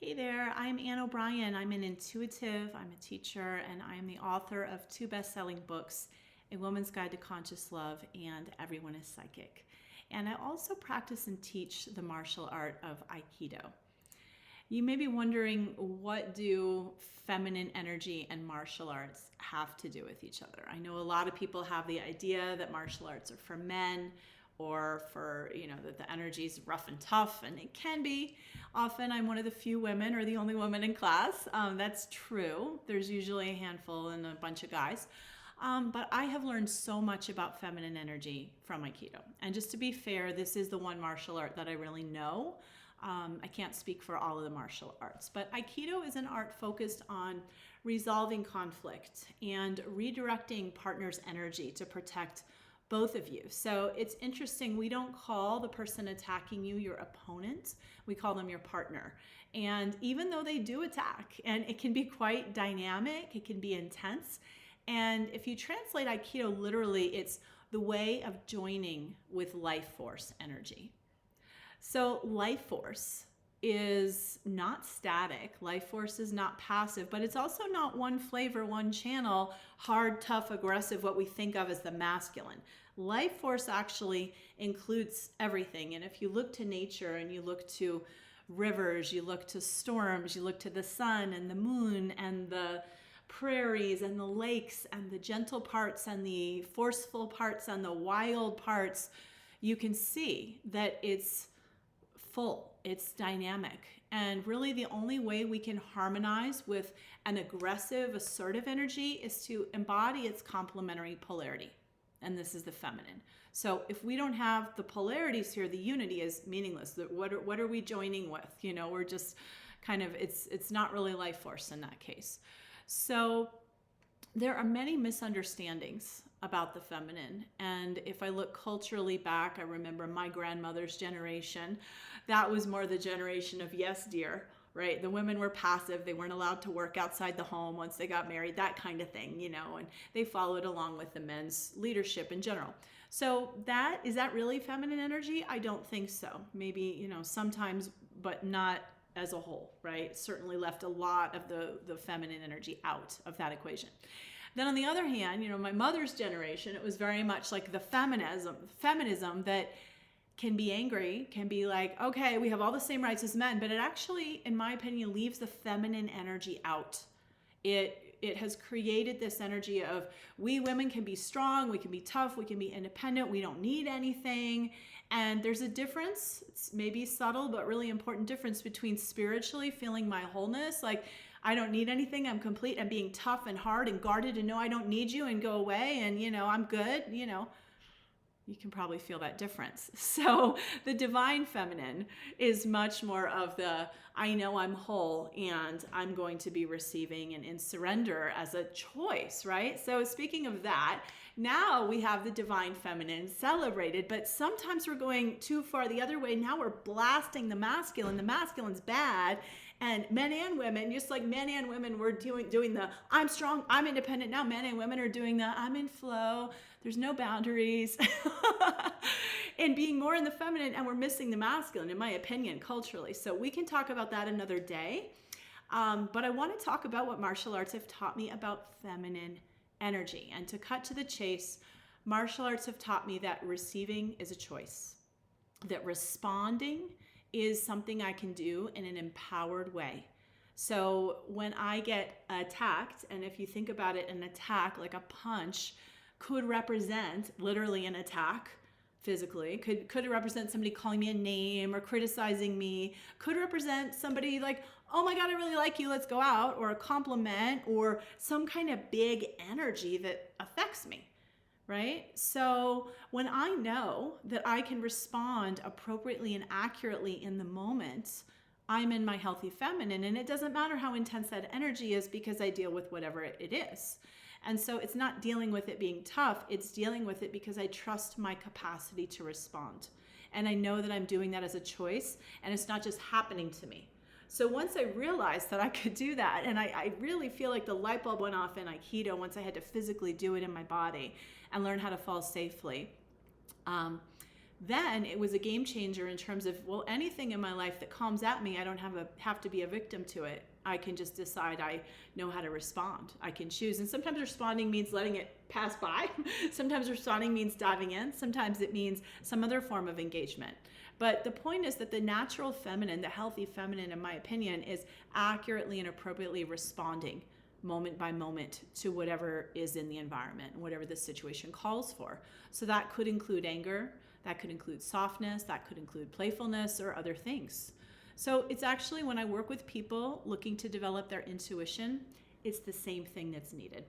Hey there, I'm Ann O'Brien. I'm an intuitive, I'm a teacher, and I'm the author of two best-selling books, A Woman's Guide to Conscious Love and Everyone is Psychic. And I also practice and teach the martial art of Aikido. You may be wondering, what do feminine energy and martial arts have to do with each other? I know a lot of people have the idea that martial arts are for men, or for, that the energy is rough and tough, and it can be. Often I'm one of the few women or the only woman in class. That's true. There's usually a handful and a bunch of guys. But I have learned so much about feminine energy from Aikido. And just to be fair, this is the one martial art that I really know. I can't speak for all of the martial arts, but Aikido is an art focused on resolving conflict and redirecting partners' energy to protect both of you. So it's interesting, we don't call the person attacking you your opponent, we call them your partner. And even though they do attack, and it can be quite dynamic, it can be intense. And if you translate Aikido literally, it's the way of joining with life force energy. So life force is not static. Life force is not passive, but it's also not one flavor, one channel, hard, tough, aggressive, what we think of as the masculine. Life force actually includes everything. And if you look to nature and you look to rivers, you look to storms, you look to the sun and the moon and the prairies and the lakes and the gentle parts and the forceful parts and the wild parts, you can see that it's full, it's dynamic. And really the only way we can harmonize with an aggressive, assertive energy is to embody its complementary polarity. And this is the feminine. So if we don't have the polarities here, the unity is meaningless. What are we joining with? We're just kind of, it's not really life force in that case. So there are many misunderstandings about the feminine. And if I look culturally back, I remember my grandmother's generation. That was more the generation of yes, dear, right? The women were passive. They weren't allowed to work outside the home once they got married, that kind of thing, and they followed along with the men's leadership in general. So is that really feminine energy? I don't think so. Maybe, sometimes, but not as a whole, right? Certainly left a lot of the feminine energy out of that equation. Then on the other hand, my mother's generation, it was very much like the feminism that can be angry, can be like, okay, we have all the same rights as men, but it actually, in my opinion, leaves the feminine energy out. It has created this energy of we women can be strong, we can be tough, we can be independent, we don't need anything. And there's a difference, it's maybe subtle, but really important difference between spiritually feeling my wholeness, like I don't need anything, I'm complete, and being tough and hard and guarded and no, I don't need you and go away and, I'm good, you can probably feel that difference. So the divine feminine is much more of the, I know I'm whole and I'm going to be receiving and in surrender as a choice, right? So speaking of that, now we have the divine feminine celebrated, but sometimes we're going too far the other way. Now we're blasting the masculine. The masculine's bad. And men and women, just like men and women were doing the I'm strong, I'm independent. Now men and women are doing the I'm in flow. There's no boundaries. And being more in the feminine, and we're missing the masculine, in my opinion, culturally. So we can talk about that another day. But I want to talk about what martial arts have taught me about feminine energy. And to cut to the chase, martial arts have taught me that receiving is a choice, that responding is something I can do in an empowered way. So when I get attacked, and if you think about it, an attack, like a punch, could represent literally an attack physically, could represent somebody calling me a name or criticizing me, could represent somebody like, oh my God, I really like you, let's go out, or a compliment, or some kind of big energy that affects me. Right? So when I know that I can respond appropriately and accurately in the moment, I'm in my healthy feminine, and it doesn't matter how intense that energy is because I deal with whatever it is. And so it's not dealing with it being tough, it's dealing with it because I trust my capacity to respond. And I know that I'm doing that as a choice, and it's not just happening to me. So once I realized that I could do that, and I really feel like the light bulb went off in Aikido once I had to physically do it in my body and learn how to fall safely. then it was a game changer in terms of, well, anything in my life that comes at me, I don't have to be a victim to it. I can just decide I know how to respond. I can choose. And sometimes responding means letting it pass by. Sometimes responding means diving in. Sometimes it means some other form of engagement. But the point is that the natural feminine, the healthy feminine, in my opinion, is accurately and appropriately responding moment by moment to whatever is in the environment, whatever the situation calls for. So that could include anger, that could include softness, that could include playfulness or other things. So it's actually, when I work with people looking to develop their intuition, it's the same thing that's needed.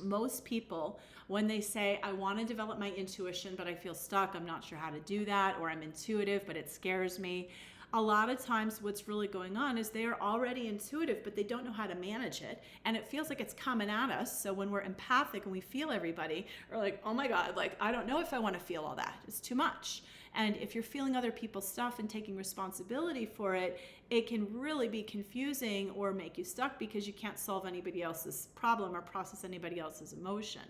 Most people, when they say, I want to develop my intuition, but I feel stuck, I'm not sure how to do that, or I'm intuitive, but it scares me. A lot of times what's really going on is they are already intuitive, but they don't know how to manage it. And it feels like it's coming at us. So when we're empathic and we feel everybody, we're like, oh my God, like, I don't know if I want to feel all that. It's too much. And if you're feeling other people's stuff and taking responsibility for it, it can really be confusing or make you stuck because you can't solve anybody else's problem or process anybody else's emotion.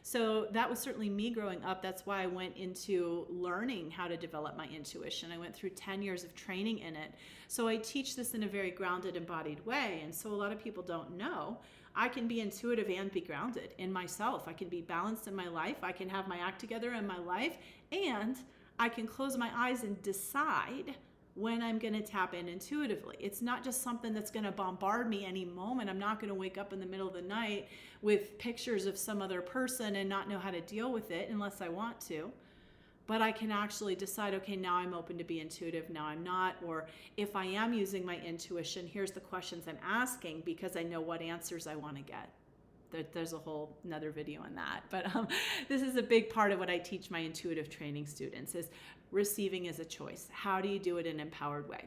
So that was certainly me growing up. That's why I went into learning how to develop my intuition. I went through 10 years of training in it. So I teach this in a very grounded, embodied way. And so a lot of people don't know. I can be intuitive and be grounded in myself. I can be balanced in my life. I can have my act together in my life. And I can close my eyes and decide when I'm going to tap in intuitively. It's not just something that's going to bombard me any moment. I'm not going to wake up in the middle of the night with pictures of some other person and not know how to deal with it unless I want to. But I can actually decide, okay, now I'm open to be intuitive, now I'm not. Or if I am using my intuition, here's the questions I'm asking because I know what answers I want to get. There's a whole another video on that. But this is a big part of what I teach my intuitive training students is receiving as a choice. How do you do it in an empowered way?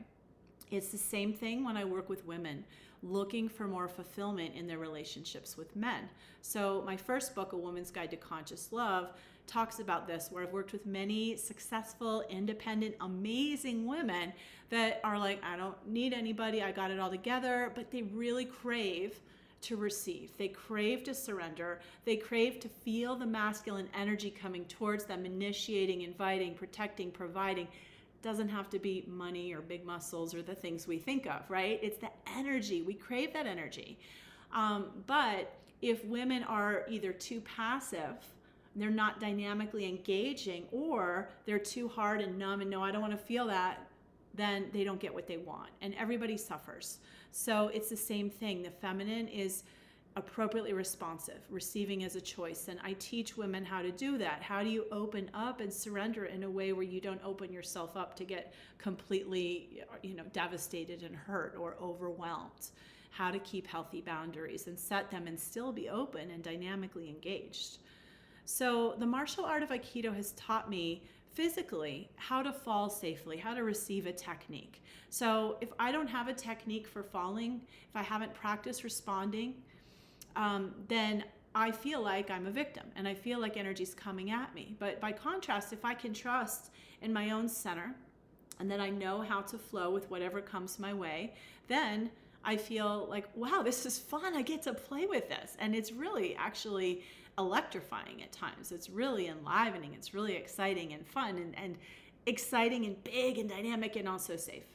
It's the same thing when I work with women looking for more fulfillment in their relationships with men. So my first book, A Woman's Guide to Conscious Love, talks about this, where I've worked with many successful, independent, amazing women that are like, I don't need anybody, I got it all together, but they really crave to receive. They crave to surrender. They crave to feel the masculine energy coming towards them, initiating, inviting, protecting, providing. Doesn't have to be money or big muscles or the things we think of, right? It's the energy. We crave that energy. But if women are either too passive, they're not dynamically engaging, or they're too hard and numb and no, I don't want to feel that, then they don't get what they want. And everybody suffers. So it's the same thing. The feminine is appropriately responsive, receiving as a choice. And I teach women how to do that. How do you open up and surrender in a way where you don't open yourself up to get completely, devastated and hurt or overwhelmed? How to keep healthy boundaries and set them and still be open and dynamically engaged. So the martial art of Aikido has taught me physically how to fall safely, how to receive a technique. So if I don't have a technique for falling, if I haven't practiced responding, then I feel like I'm a victim and I feel like energy's coming at me. But by contrast, if I can trust in my own center and that I know how to flow with whatever comes my way, then I feel like, wow, this is fun. I get to play with this. And it's really actually electrifying at times. It's really enlivening. It's really exciting and fun and exciting and big and dynamic and also safe.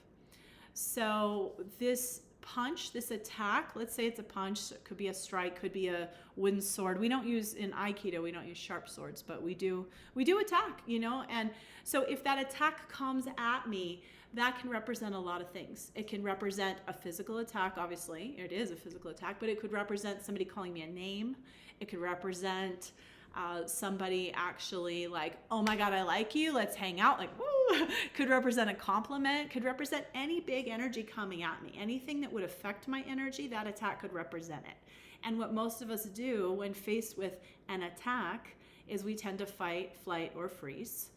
So this punch, this attack, let's say it's a punch, it could be a strike, could be a wooden sword. We don't use, in Aikido, we don't use sharp swords, but we do attack, and so if that attack comes at me, that can represent a lot of things. It can represent a physical attack, obviously, it is a physical attack, but it could represent somebody calling me a name. It could represent somebody actually like, oh my God, I like you, let's hang out, like, woo. Could represent a compliment, could represent any big energy coming at me. Anything that would affect my energy, that attack could represent it. And what most of us do when faced with an attack is we tend to fight, flight, or freeze.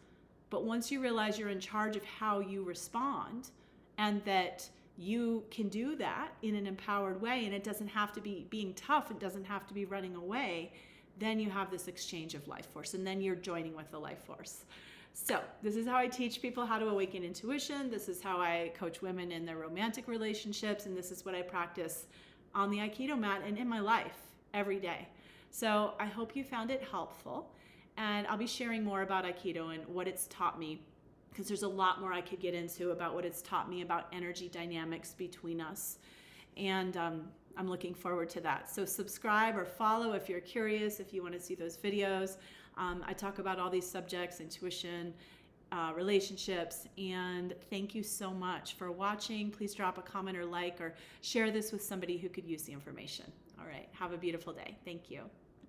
But once you realize you're in charge of how you respond and that you can do that in an empowered way, and it doesn't have to be being tough, it doesn't have to be running away, then you have this exchange of life force, and then you're joining with the life force. So this is how I teach people how to awaken intuition. This is how I coach women in their romantic relationships, and this is what I practice on the Aikido mat and in my life every day. So I hope you found it helpful, and I'll be sharing more about Aikido and what it's taught me because there's a lot more I could get into about what it's taught me about energy dynamics between us. And I'm looking forward to that. So subscribe or follow if you're curious, if you want to see those videos. I talk about all these subjects: intuition, relationships, and thank you so much for watching. Please drop a comment or like or share this with somebody who could use the information. All right, have a beautiful day. Thank you.